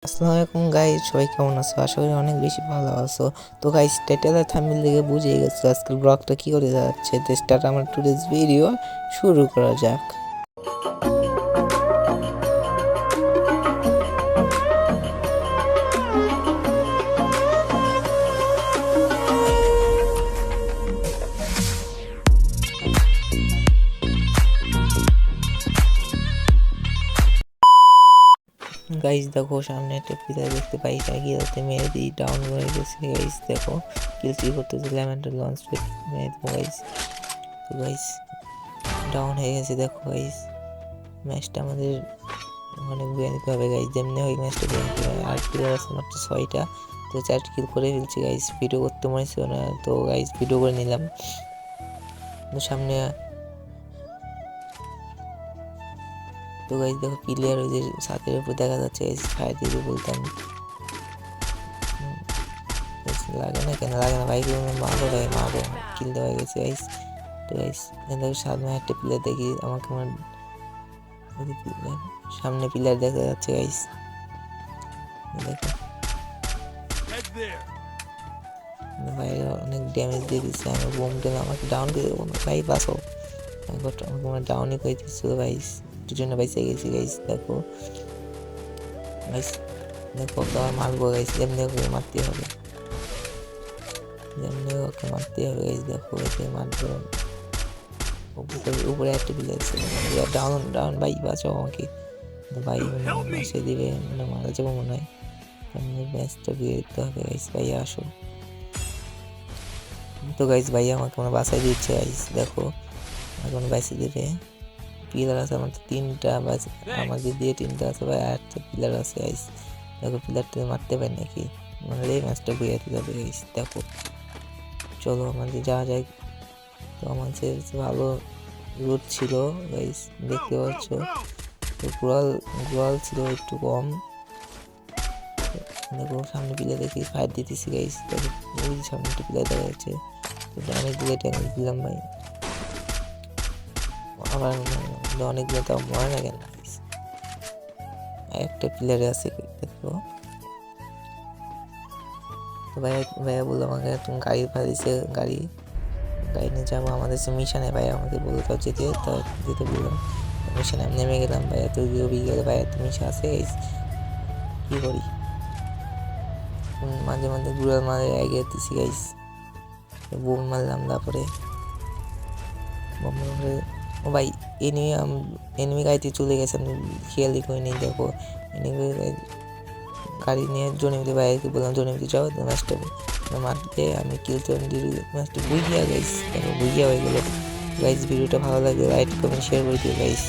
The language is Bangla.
আসসালামু আলাইকুম গাইস, সবাই কেমন আছো? আশা করি অনেক বেশি ভালো আছো। তো গাইস, টাইটেল আর থাম্বনেল দেখে বুঝেই গেছো আজকের ব্লগটা কি করে যাচ্ছে। তো স্টার্ট আমার টুডেজ ভিডিও, শুরু করা যাক। গাইস দেখো, সামনে একটা পিলার দেখতে পাই, গিয়ে মেরে দিই, ডাউন হয়ে গেছে। গাইস দেখো, কিল করতেছে ল্যামেন্ডার লঞ্চ মেরে দেবো গাইস। তো গাইস ডাউন হয়ে গেছে, দেখো গাইস ম্যাচটা আমাদের অনেক বুয়ে নিতে হবে গাইস। যেমনি ওই ম্যাচটা বুয়ে নিতে হবে। আর প্লেয়ার আছে মাত্র 6টা। তো 4 কিল করে ফেলছি গাইস। ভিডিও করতে মনে ছিল না, তো গাইস ভিডিও করে নিলাম। তো সামনে তো গাইস দেখো, প্লেয়ার ওই যে ছাদের উপর দেখা যাচ্ছে গাইস, ফায়ার দিতে বলতাম। লাগে না কেন, লাগে না ভাই, মারো ভাই মারো, কিল দেওয়া গেছে গাইস। তো গাইস দেখো, সামনে একটা প্লেয়ার দেখি, আমাকে আমার সামনে প্লেয়ার দেখা যাচ্ছে গাইস। দেখো ভাই অনেক ড্যামেজ দিয়ে দিচ্ছে, আমি বোম দিলাম, আমাকে ডাউন করে দেবো ভাই, বাঁচো। আমার ডাউনই করে দিচ্ছিল গাইস, একটু জন্য বাইসে গেছি গাইস। দেখো গাইস, দেখো আমার মারবো গাইস, যেমনি ওকে মারতে হবে, যেমনি ওকে মারতে হবে গাইস। দেখো ওকে মারবো, উপরে একটা প্লেয়ার ছিল, ডাউন ডাউন ভাই, বাঁচাও আমাকে ভাই, বাসে দিবে, মানে মারা যাবো মনে হয়। ম্যাচটা দিয়ে দিতে হবে গাইস, ভাই আসো। তো গাইস ভাই আমাকে মানে বাসায় দিচ্ছে গাইস। দেখো এখন বাঁচিয়ে দেবে, পিলার আছে আমার 3টা, আমাদের দিয়ে 3টা আছে ভাই, আর একটা পিলার আছে গাইস। দেখো পিলারটা মারতে পারি নাকি, মানে এই ম্যাচটা বুঝে দিতে হবে গাইস। দেখো চলো আমাদের যাওয়া যায়। তো আমাদের ভালো রুট ছিল গাইস, দেখতে পাচ্ছ। তো গোয়াল ছিল একটু কম। দেখো সামনে পিলার দেখি, ফায়ার দিতেছি গাইস। দেখো ওই সামনে একটা পিলার দেখা যাচ্ছে, অনেকগুলো ড্যামেজ দিলাম ভাই। আবার অনেকগুলো তাও মরে না কেন, একটা প্লেয়ারে আছে দেখো। তো ভাইয়া বললো আমাকে, তুমি গাড়ি ফাঁদিছে, গাড়ি নিয়ে যাবো আমাদের সে মিশনে। ভাই আমাকে বললো তাও যেতে, তা যেতে বললাম মিশনে। আমি নেমে গেলাম, ভাইয়া তো গেলে, ভাইয়া তো মিশে আছে কি করি, মাঝে মাঝে ঘুরে মাঝে এগিয়ে দিচ্ছি গাইস। বোম মারলাম, তারপরে বোম মারে ও ভাই, এনিমি গাড়িতে চলে গেছে, আমি খেয়ালই করিনি। দেখো এনিমি গাড়ি নিয়ে জনিমিতে ভাইকে বললাম, জনিমিতে যাও, ম্যাচটা মারতে আমি কিল তো ম্যাচটা বুঝিয়া গাইস। দেখো বুঝিয়া হয়ে গেল গাইস। ভিডিওটা ভালো লাগলে লাইক কমেন্ট শেয়ার করে দিও গাইস।